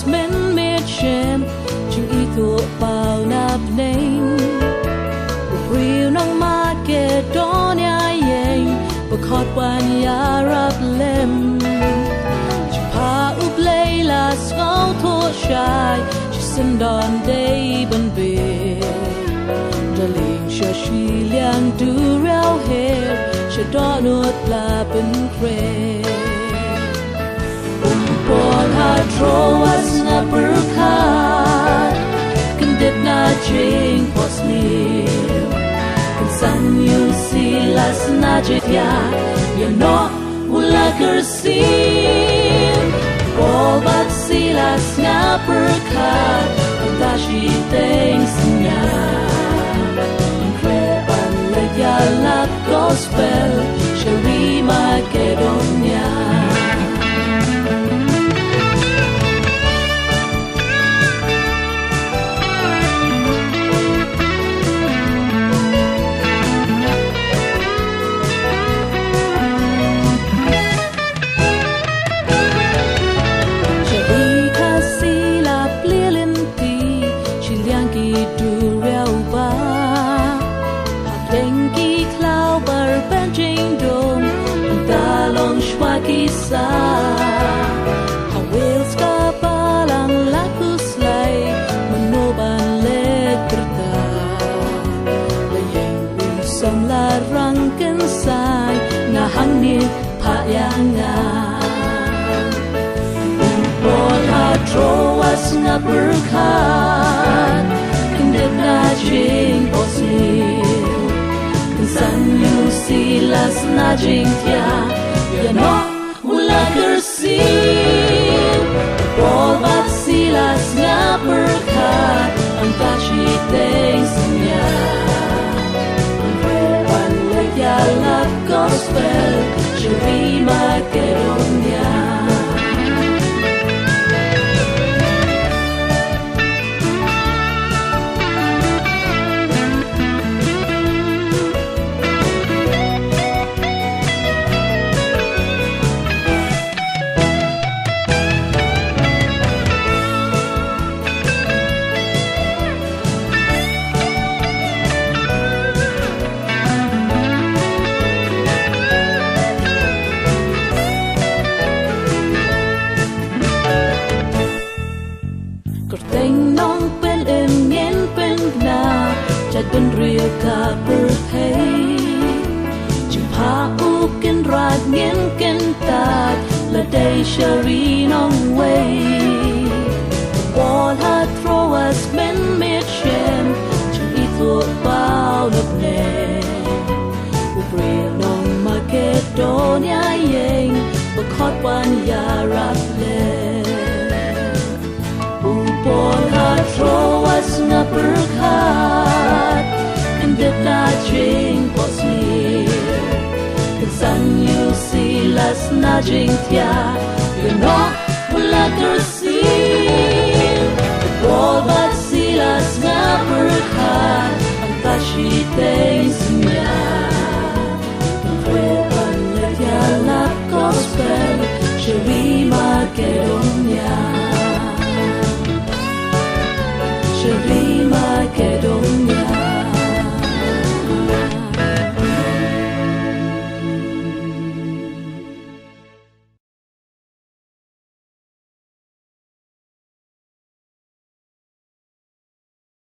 Men made shame ching ito pau nap name Real nong Macedonia yang Bekot wan ya rap lem Chapa ublay la skau to shai Chisendon day ban be Daling sha shi liang du rao hair Sha donut la ben kre Paul had troas na berkat Kendit na jing pos mil Kansan yu silas na jitya Yano ula gersil Paul bat silas na berkat Kantashi teng sinya Krepan legyalat gospel Shari Macedonia Kisah Hawil ska palang laku slay Menoban let berta Layang usam larang kensay Nahang ni payangan Umpol hatroas nga berkat Kendit na jing posil Kensan yu silas na jing tia Yano mula gersil Paul bat silas nga berkat Ang tashi teng sinya Krepan legyalat gospel Shari Macedonia Ben real ka berhei Jumpa ukin rad ngin kentat Ladai shari nong way Wall hat troas men mid shem Jum ito bao nap ne Ubril nong Macedonia yang Bekot wan ya rap le Wall hat troas nga berkat Kendit na jing posil Kansan yu silas na jing tia Yano mula gersil Paul bat silas nga berkat Ang tashi teng sinya Krepan legyalat gospel Shari Macedonia